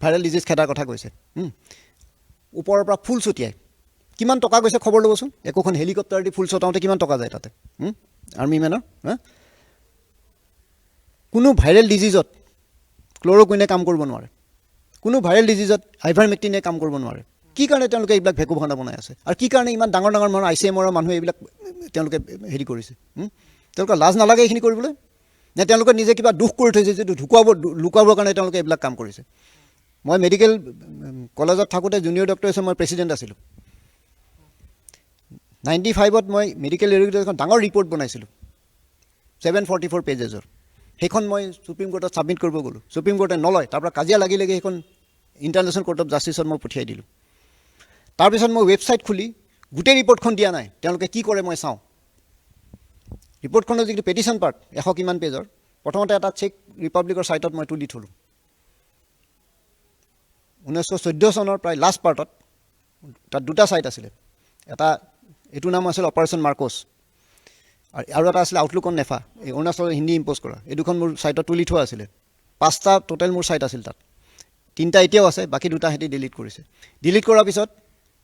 ভাইৰেল ডিজিজ খেদাৰ কথা কৈছে। ওপৰৰ পৰা ফুল ছটিয়াই কিমান টকা গৈছে খবৰ ল'বচোন। একোখন হেলিকপ্টাৰ দি ফুল ছটাওঁতে কিমান টকা যায় তাতে আৰ্মি মেনৰ। কোনো ভাইৰেল ডিজিজত ক্ল'ৰকুইনে কাম কৰিব নোৱাৰে, কোনো ভাইৰেল ডিজিজত আইভাৰমেক্টিনে কাম কৰিব নোৱাৰে। কি কাৰণে তেওঁলোকে এইবিলাক ভেকু ভাওনা বনাই আছে আৰু কি কাৰণে ইমান ডাঙৰ ডাঙৰ মানুহ ICMৰ মানুহে এইবিলাক তেওঁলোকে হেৰি কৰিছে তেওঁলোকৰ লাজ নালাগে এইখিনি কৰিবলৈ নে তেওঁলোকে নিজে কিবা দুখ কৰি থৈছে যিটো লুকুৱাবৰ কাৰণে তেওঁলোকে এইবিলাক কাম কৰিছে মই মেডিকেল কলেজত থাকোঁতে জুনিয়ৰ ডক্টৰ হিচাপে মই প্ৰেচিডেণ্ট আছিলোঁ 95ত মই মেডিকেল এডুকেশ্যন ডাঙৰ ৰিপৰ্ট বনাইছিলোঁ 744 পেজেছৰ সেইখন মই সুপ্ৰিম কোৰ্টত ছাবমিট কৰিব গ'লোঁ সুপ্ৰিম কোৰ্টে নলয় তাৰ পৰা কাজিয়া লাগি সেইখন ইণ্টাৰনেশ্যনেল কোৰ্ট অফ জাষ্টিছত মই পঠিয়াই দিলোঁ তাৰপিছত মই ৱেবছাইট খুলি গোটেই ৰিপৰ্টখন দিয়া নাই তেওঁলোকে কি কৰে মই চাওঁ ৰিপৰ্টখনৰ যিটো পেটিশ্যন পাৰ্ট 100 কিমান পেজৰ প্ৰথমতে এটা চেক ৰিপাব্লিকৰ ছাইটত মই তুলি থলোঁ 1914 চনৰ প্ৰায় লাষ্ট পাৰ্টত তাত দুটা ছাইট আছিলে এটা এইটো নাম আছিল অপাৰেশ্যন মাৰ্কছ আৰু এটা আছিলে আউটলুক অন নেফা এই অৰুণাচলৰ হিন্দী ইম্প'জ কৰা এই দুখন মোৰ ছাইটত তুলি থোৱা আছিলে 5টা টোটেল মোৰ ছাইট আছিল তাত 3টা এতিয়াও আছে বাকী 2টা সিহঁতি ডিলিট কৰিছে ডিলিট কৰাৰ পিছত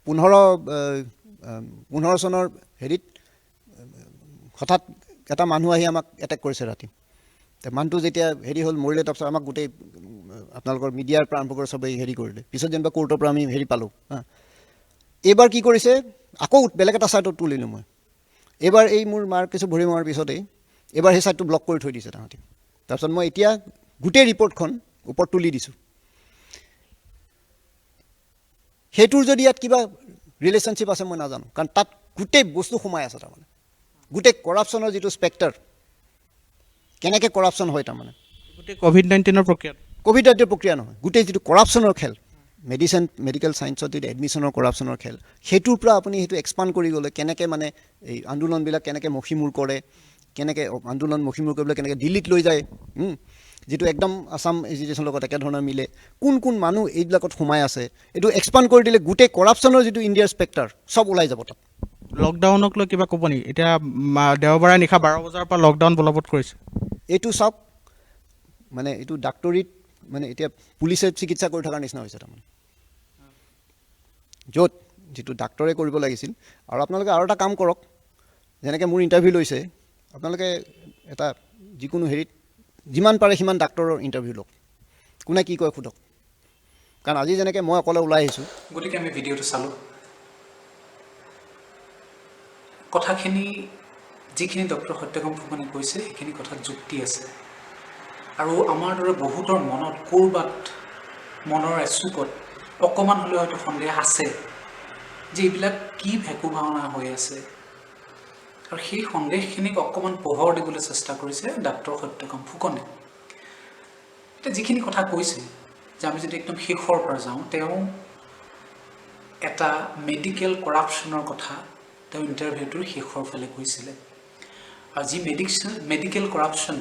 15 চনৰ হেৰিত হঠাৎ এটা মানুহ আহি আমাক এটেক কৰিছে ৰাতি মানুহটো যেতিয়া হেৰি হ'ল মৰিলে তাৰপিছত আমাক গোটেই আপোনালোকৰ মিডিয়াৰ পৰা আৰম্ভ কৰি চবেই হেৰি কৰিলে পিছত যেনিবা কোৰ্টৰ পৰা আমি হেৰি পালোঁ এইবাৰ কি কৰিছে আকৌ বেলেগ এটা ছাইটত তুলিলোঁ মই এইবাৰ এই মোৰ মাৰ কিছু ভৰি মৰাৰ পিছতেই এইবাৰ সেই ছাইটটো ব্লক কৰি থৈ দিছে তাহাঁতি তাৰপিছত মই এতিয়া গোটেই ৰিপৰ্টখন ওপৰত তুলি দিছোঁ সেইটোৰ যদি ইয়াত কিবা ৰিলেশ্যনশ্বিপ আছে মই নাজানো কাৰণ তাত গোটেই বস্তু সোমাই আছে তাৰমানে গোটেই কৰাপশ্যনৰ যিটো স্পেক্টাৰ কেনেকৈ কৰাপশ্যন হয় তাৰমানে গোটেই COVID-19 প্ৰক্ৰিয়া নহয় গোটেই যিটো কৰাপশ্যনৰ খেল মেডিকেল ছায়েন্সত যিটো এডমিশ্যনৰ কৰাপশ্যনৰ খেল সেইটোৰ পৰা আপুনি সেইটো এক্সপাণ্ড কৰি গ'লে কেনেকৈ মানে এই আন্দোলনবিলাক কেনেকৈ মষিমূৰ কৰে কেনেকৈ আন্দোলন মষিমূৰ কৰিবলৈ কেনেকৈ দিল্লীত লৈ যায় যিটো একদম আছাম এজিটেশ্যনৰ লগত একেধৰণৰ মিলে কোন মানুহ এইবিলাকত সোমাই আছে এইটো এক্সপাণ্ড কৰি দিলে গোটেই কৰাপশ্যনৰ যিটো ইণ্ডিয়াৰ স্পেক্টাৰ চব ওলাই যাব তাত লকডাউনক লৈ কিবা ক'ব নেকি এতিয়া দেওবাৰে নিশা 12 বজাৰ পৰা লকডাউন বলবৎ কৰিছে এইটো চাওক মানে এইটো ডাক্তৰীত মানে এতিয়া পুলিচে চিকিৎসা কৰি থকাৰ নিচিনা হৈছে তাৰমানে য'ত যিটো ডাক্তৰে কৰিব লাগিছিল আৰু আপোনালোকে আৰু এটা কাম কৰক যেনেকৈ মোৰ ইণ্টাৰভিউ লৈছে আপোনালোকে এটা যিকোনো হেৰিত যিমান পাৰে সিমান ডাক্তৰৰ ইণ্টাৰভিউ লওক কোনে কি কয় সোধক কাৰণ আজি যেনেকৈ মই অকলে ওলাই আহিছোঁ গতিকে আমি ভিডিঅ'টো চালোঁ কথাখিনি যিখিনি ডক্টৰ সত্যকাম ফুকনে কৈছে সেইখিনি কথাত যুক্তি আছে আৰু আমাৰ দৰে বহুতৰ মনত ক'ৰবাত মনৰ এচুকত অকণমান হ'লেও হয়তো সন্দেহ আছে যে এইবিলাক কি ভেকু ভাওনা হৈ আছে আৰু সেই সন্দেহখিনিক অকণমান পোহৰ দিবলৈ চেষ্টা কৰিছে ডাক্তৰ সত্যকাম ফুকনে এতিয়া যিখিনি কথা কৈছে যে আমি যদি একদম শেষৰ পৰা যাওঁ তেওঁ এটা মেডিকেল কৰাপশ্যনৰ কথা তেওঁ ইণ্টাৰভিউটোৰ শেষৰ ফালে কৈছিলে আৰু যি মেডিকেল কৰাপশ্যন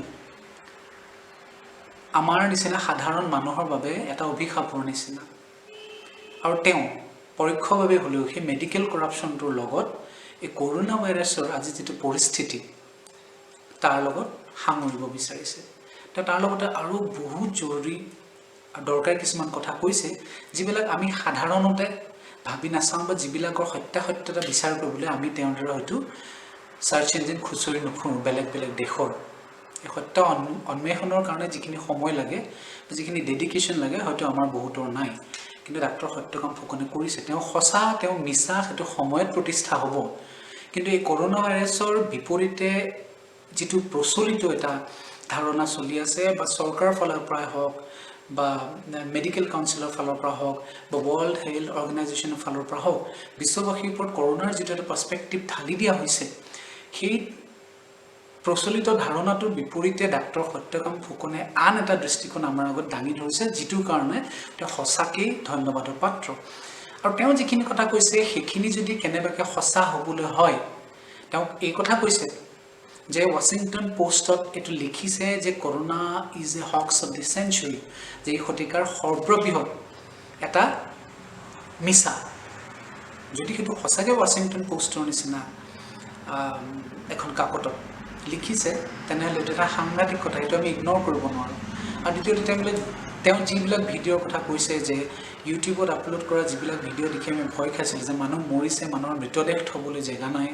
আমাৰ নিচিনা সাধাৰণ মানুহৰ বাবে এটা অভিশাপৰ নিচিনা আৰু তেওঁ পৰোক্ষভাৱে হ'লেও সেই মেডিকেল কৰাপশ্যনটোৰ লগত এই কৰোণা ভাইৰাছৰ আজি যিটো পৰিস্থিতি তাৰ লগত সাঙুৰিব বিচাৰিছে তাৰ লগতে আৰু বহুত জৰুৰী দৰকাৰী কিছুমান কথা কৈছে যিবিলাক আমি সাধাৰণতে ভাবি নাচাওঁ বা যিবিলাকৰ সত্যাসত্যতা বিচাৰ কৰিবলৈ আমি তেওঁৰ দৰে হয়তো চাৰ্চ ইঞ্জিন খুচৰি নুফুৰোঁ বেলেগ বেলেগ দেশৰ এই সত্য অন্বেষণৰ কাৰণে যিখিনি সময় লাগে যিখিনি ডেডিকেশ্যন লাগে হয়তো আমাৰ বহুতৰ নাই কিন্তু ডাক্তৰ সত্যকাম ফুকনে কৰিছে তেওঁ সঁচা তেওঁ মিছা সেইটো সময়ত প্ৰতিষ্ঠা হ'ব কিন্তু এই কৰোণা ভাইৰাছৰ বিপৰীতে যিটো প্ৰচলিত এটা ধাৰণা চলি আছে বা চৰকাৰৰ ফালৰ পৰাই হওক বা মেডিকেল কাউন্সিলৰ ফালৰ পৰা হওক বা ৱৰ্ল্ড হেল্থ অৰ্গেনাইজেশ্যনৰ ফালৰ পৰা হওক বিশ্ববাসীৰ ওপৰত কৰোণাৰ যিটো এটা পাৰ্চপেক্টিভ ঢালি দিয়া হৈছে সেই প্ৰচলিত ধাৰণাটোৰ বিপৰীতে ডাক্তৰ সত্যকাম ফুকনে আন এটা দৃষ্টিকোণ আমাৰ আগত দাঙি ধৰিছে যিটোৰ কাৰণে তেওঁ সঁচাকেই ধন্যবাদৰ পাত্ৰ আৰু তেওঁ যিখিনি কথা কৈছে সেইখিনি যদি কেনেবাকৈ সঁচা হ'বলৈ হয় তেওঁ এই কথা কৈছে যে ৱাশ্বিংটন পোষ্টত এইটো লিখিছে যে corona is a Hawks of the century যে এই শতিকাৰ সৰ্ববৃহৎ এটা মিছা যদি সেইটো সঁচাকৈ ৱাশ্বিংটন পোষ্টৰ নিচিনা এখন কাকতত লিখিছে তেনেহ'লে এইটো এটা সাংঘাতিক কথা সেইটো আমি ইগন'ৰ কৰিব নোৱাৰোঁ আৰু দ্বিতীয়তে তেওঁ যিবিলাক ভিডিঅ'ৰ কথা কৈছে যে ইউটিউবত আপলোড কৰা যিবিলাক ভিডিঅ' দেখি আমি ভয় খাইছিলোঁ যে মানুহ মৰিছে মানুহৰ মৃতদেহ থ'বলৈ জেগা নাই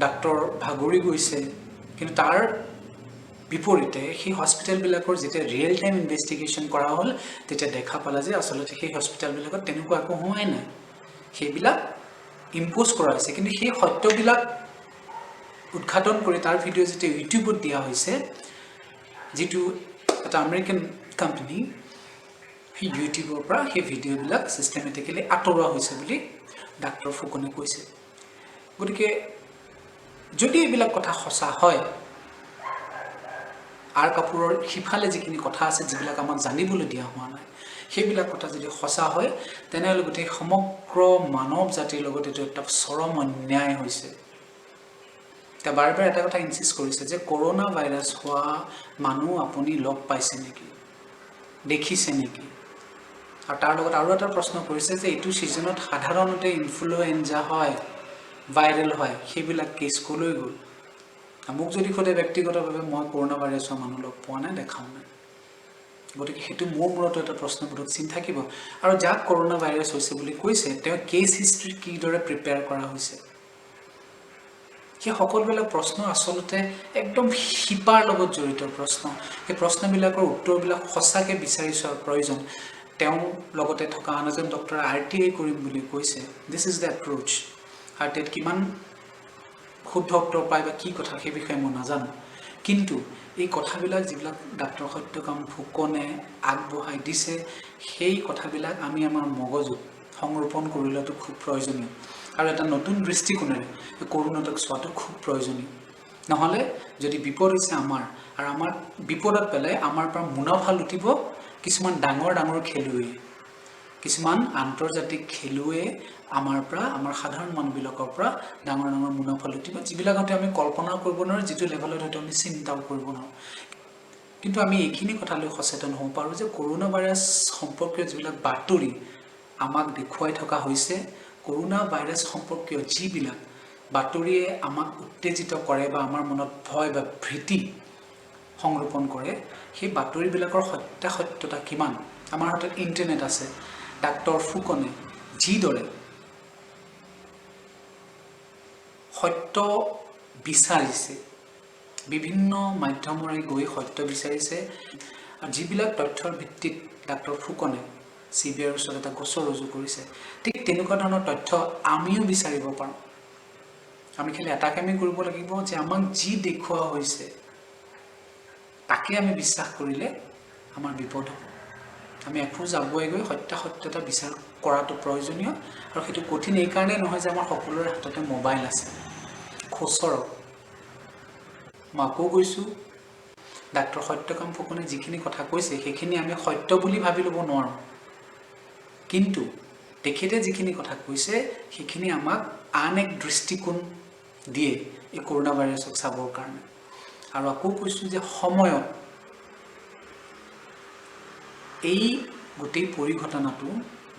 ডাক্তৰ ভাগৰি গৈছে কিন্তু তাৰ বিপৰীতে সেই হস্পিটেলবিলাকৰ যেতিয়া ৰিয়েল টাইম ইনভেষ্টিগেশ্যন কৰা হ'ল তেতিয়া দেখা পালে যে আচলতে সেই হস্পিটেলবিলাকত তেনেকুৱা একো হোৱাই নাই, সেইবিলাক ইম্প'জ কৰা হৈছে। কিন্তু সেই সত্যবিলাক উদ্ঘাটন কৰি তাৰ ভিডিঅ' যেতিয়া ইউটিউবত দিয়া হৈছে, যিটো এটা আমেৰিকান কোম্পানী, সেই ইউটিউবৰ পৰা সেই ভিডিঅ'বিলাক ছিষ্টেমেটিকেলি আঁতৰোৱা হৈছে বুলি ডাক্তৰ ফুকনে কৈছে। গতিকে যদি এইবিলাক কথা সঁচা হয়, আৰ কাপুৰৰ সিফালে যিখিনি কথা আছে যিবিলাক আমাক জানিবলৈ দিয়া হোৱা নাই, সেইবিলাক কথা যদি সঁচা হয় তেনেহ'লে গোটেই সমগ্ৰ মানৱ জাতিৰ লগত এইটো এটা চৰম অন্যায় হৈছে। এতিয়া বাৰে বাৰে এটা কথা ইনচিষ্ট কৰিছে যে কৰোণা ভাইৰাছ হোৱা মানুহ আপুনি লগ পাইছে নেকি, দেখিছে নেকি? আৰু তাৰ লগত আৰু এটা প্ৰশ্ন কৰিছে যে এইটো ছিজনত সাধাৰণতে ইনফ্লুৱেঞ্জা হয়, ভাইৰেল হয়, সেইবিলাক কেছ ক'লৈ গ'ল? মোক যদি সোধে ব্যক্তিগতভাৱে মই কৰোণা ভাইৰাছ হোৱা মানুহ লগ পোৱা নাই, দেখাও নাই। গতিকে সেইটো মোৰ মূৰতো এটা প্ৰশ্নবোধক চিন থাকিব। আৰু যাক কৰোণা ভাইৰাছ হৈছে বুলি কৈছে তেওঁ কেছ হিষ্ট্ৰী কিদৰে প্ৰিপেয়াৰ কৰা হৈছে, সেই সকলোবিলাক প্ৰশ্ন আচলতে একদম শিপাৰ লগত জড়িত প্ৰশ্ন। সেই প্ৰশ্নবিলাকৰ উত্তৰবিলাক সঁচাকৈ বিচাৰি চোৱাৰ প্ৰয়োজন। তেওঁ লগতে থকা আন এজন ডক্টৰে RTI কৰিম বুলি কৈছে। This is the approach. RTIত কিমান শুদ্ধ উত্তৰ পায় বা কি কথা সেই বিষয়ে মই নাজানো, কিন্তু এই কথাবিলাক যিবিলাক ডাক্তৰ সত্যকাম ফুকনে আগবঢ়াই দিছে, সেই কথাবিলাক আমি আমাৰ মগজুত সংৰোপণ কৰি লোৱাটো খুব প্ৰয়োজনীয়। আৰু এটা নতুন দৃষ্টিকোণেৰে কৰোণাটোক চোৱাটো খুব প্ৰয়োজনীয়। নহ'লে যদি বিপদ হৈছে আমাৰ, আৰু আমাৰ বিপদত পেলাই আমাৰ পৰা মুনাফা লুটিব কিছুমান ডাঙৰ ডাঙৰ খেলুৱৈ, কিছুমান আন্তৰ্জাতিক খেলুৱৈয়ে আমাৰ পৰা, আমাৰ সাধাৰণ মানুহবিলাকৰ পৰা ডাঙৰ ডাঙৰ মুনাফা লুটিব, যিবিলাক হয়তো আমি কল্পনাও কৰিব নোৱাৰোঁ, যিটো লেভেলত হয়তো আমি চিন্তাও কৰিব নোৱাৰোঁ। কিন্তু আমি এইখিনি কথালৈ সচেতন হ'ব পাৰোঁ যে কৰোণা ভাইৰাছ সম্পৰ্কীয় যিবিলাক বাতৰি আমাক দেখুৱাই থকা হৈছে, কৰোণা ভাইৰাছ সম্পৰ্কীয় যিবিলাক বাতৰিয়ে আমাক উত্তেজিত কৰে বা আমাৰ মনত ভয় বা ভীতি সংৰোপণ কৰে, সেই বাতৰিবিলাকৰ সত্যাসত্যতা কিমান? আমাৰ হাতত ইণ্টাৰনেট আছে। ডাক্তৰ ফুকনে যিদৰে সত্য বিচাৰিছে, বিভিন্ন মাধ্যমৰে গৈ সত্য বিচাৰিছে, আৰু যিবিলাক তথ্যৰ ভিত্তিত ডাক্তৰ ফুকনে CBIৰ ওচৰত এটা গোচৰ ৰুজু কৰিছে, ঠিক তেনেকুৱা ধৰণৰ তথ্য আমিও বিচাৰিব পাৰোঁ। আমি খালি এটা কামেই কৰিব লাগিব যে আমাক যি দেখুওৱা হৈছে তাকে আমি বিশ্বাস কৰিলে আমাৰ বিপদ হ'ব। আমি এখোজ আগুৱাই গৈ সত্যাসত্যতা বিচাৰ কৰাটো প্ৰয়োজনীয়। আৰু সেইটো কঠিন এইকাৰণেই নহয় যে আমাৰ সকলোৰে হাততে মোবাইল আছে, খোচৰক। মই আকৌ কৈছোঁ, ডাক্তৰ সত্যকাম ফুকনে যিখিনি কথা কৈছে সেইখিনি আমি সত্য বুলি ভাবি ল'ব নোৱাৰোঁ, কিন্তু তেখেতে যিখিনি কথা কৈছে সেইখিনি আমাক আন এক দৃষ্টিকোণ দিয়ে এই কৰোণা ভাইৰাছক চাবৰ কাৰণে। আৰু আকৌ কৈছোঁ যে সময়ত এই গোটেই পৰিঘটনাটো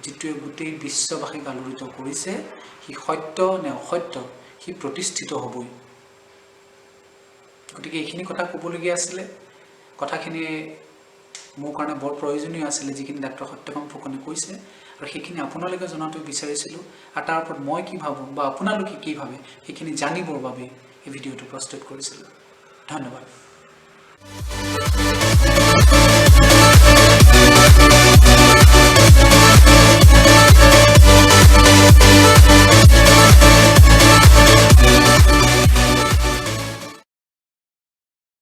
যিটোৱে গোটেই বিশ্ববাসীক আলোড়িত কৰিছে, সি সত্য নে অসত্য সি প্ৰতিষ্ঠিত হ'বই। গতিকে এইখিনি কথা ক'বলগীয়া আছিলে। কথাখিনি মোৰ কাৰণে বৰ প্ৰয়োজনীয় আছিলে যিখিনি ডাক্তৰ সত্যকাম ফুকনে কৈছে, আৰু সেইখিনি আপোনালোকে জনাটো বিচাৰিছিলোঁ। আৰু তাৰ ওপৰত মই কি ভাবোঁ বা আপোনালোকে কি ভাবে সেইখিনি জানিবৰ বাবে এই ভিডিঅ'টো প্ৰস্তুত কৰিছিলোঁ। ধন্যবাদ।